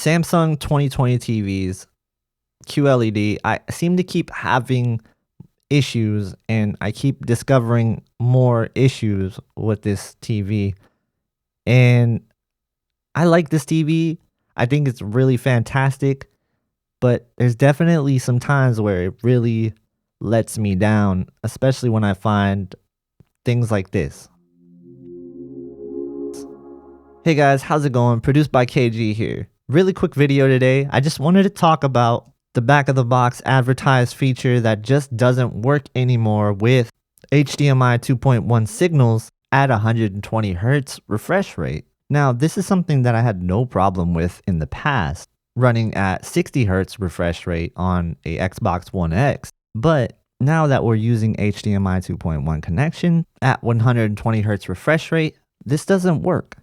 Samsung 2020 TVs, QLED, I seem to keep having issues and I keep discovering more issues with this TV. And I like this TV. I think it's really fantastic, but there's definitely some times where it really lets me down, especially when I find things like this. Hey guys, how's it going? Produced by KG here. Really quick video today. I just wanted to talk about the back of the box advertised feature that just doesn't work anymore with HDMI 2.1 signals at 120 Hz refresh rate. Now, this is something that I had no problem with in the past, running at 60 Hz refresh rate on a Xbox One X. But now that we're using HDMI 2.1 connection at 120 Hz refresh rate, this doesn't work.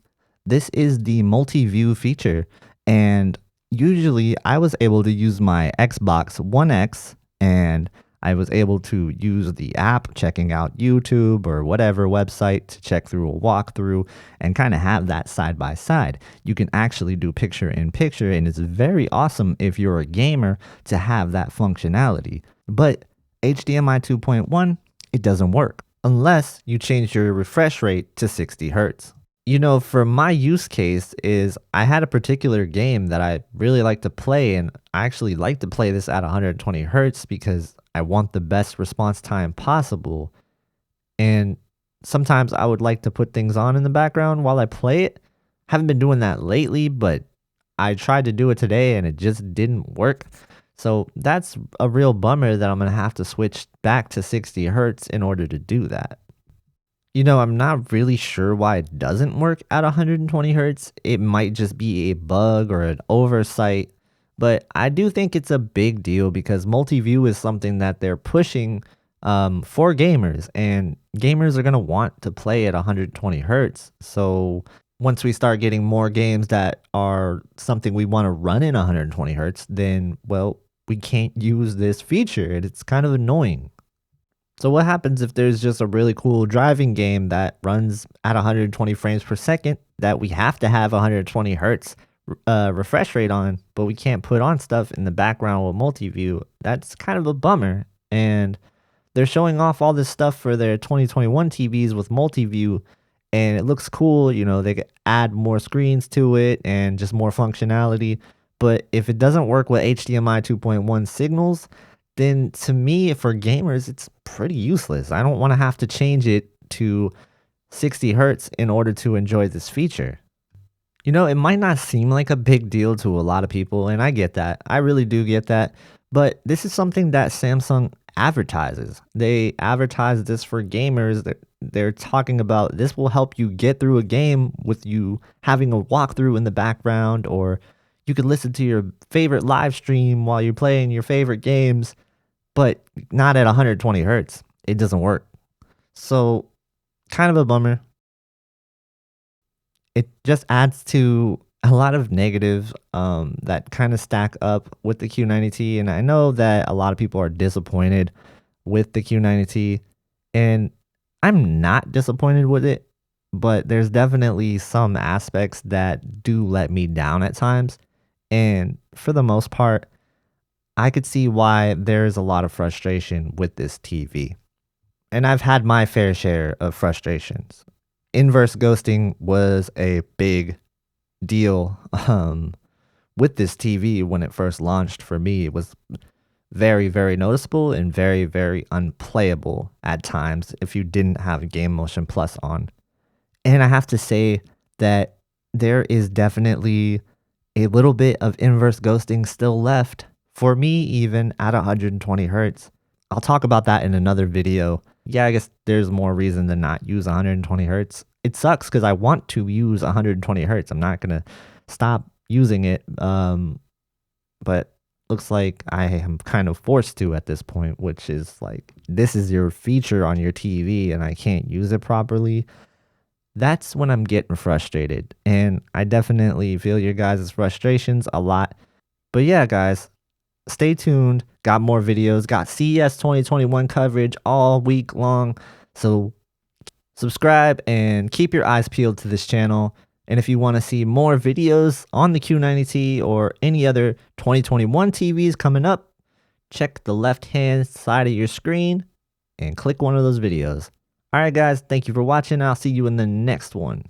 This is the MultiView feature, and usually I was able to use my Xbox One X and I was able to use the app checking out YouTube or whatever website to check through a walkthrough and kind of have that side by side. You can actually do picture in picture, and it's very awesome if you're a gamer to have that functionality. But HDMI 2.1, it doesn't work unless you change your refresh rate to 60 Hz. You know, for my use case is I had a particular game that I really like to play, and I actually like to play this at 120 Hz because I want the best response time possible. And sometimes I would like to put things on in the background while I play it. Haven't been doing that lately, but I tried to do it today and it just didn't work. So that's a real bummer that I'm going to have to switch back to 60 Hz in order to do that. You know, I'm not really sure why it doesn't work at 120 Hz. It might just be a bug or an oversight, but I do think it's a big deal because MultiView is something that they're pushing for gamers, and gamers are going to want to play at 120 Hz. So once we start getting more games that are something we want to run in 120 Hz, then, well, we can't use this feature, and it's kind of annoying. So what happens if there's just a really cool driving game that runs at 120 frames per second that we have to have 120 Hz refresh rate on, but we can't put on stuff in the background with MultiView? That's kind of a bummer. And they're showing off all this stuff for their 2021 TVs with MultiView, and it looks cool. You know, they could add more screens to it and just more functionality. But if it doesn't work with HDMI 2.1 signals, then to me, for gamers, it's pretty useless. I don't want to have to change it to 60 Hz in order to enjoy this feature. You know, it might not seem like a big deal to a lot of people, and I get that. I really do get that. But this is something that Samsung advertises. They advertise this for gamers. They're talking about this will help you get through a game with you having a walkthrough in the background, or you could listen to your favorite live stream while you're playing your favorite games, but not at 120 Hz. It doesn't work. So kind of a bummer. It just adds to a lot of negatives that kind of stack up with the Q90T. And I know that a lot of people are disappointed with the Q90T, and I'm not disappointed with it, but there's definitely some aspects that do let me down at times. And for the most part, I could see why there's a lot of frustration with this TV. And I've had my fair share of frustrations. Inverse ghosting was a big deal with this TV when it first launched for me. It was very, very noticeable and very, very unplayable at times if you didn't have Game Motion Plus on. And I have to say that there is definitely a little bit of inverse ghosting still left for me, even at 120 Hz. I'll talk about that in another video. Yeah, I guess there's more reason to not use 120 Hz. It sucks because I want to use 120 Hz. I'm not going to stop using it, but looks like I am kind of forced to at this point, which is like, this is your feature on your TV and I can't use it properly. That's when I'm getting frustrated, and I definitely feel your guys' frustrations a lot. But yeah, guys, stay tuned. Got more videos. Got CES 2021 coverage all week long. So subscribe and keep your eyes peeled to this channel. And if you want to see more videos on the Q90T or any other 2021 TVs coming up, check the left-hand side of your screen and click one of those videos. All right, guys, thank you for watching. I'll see you in the next one.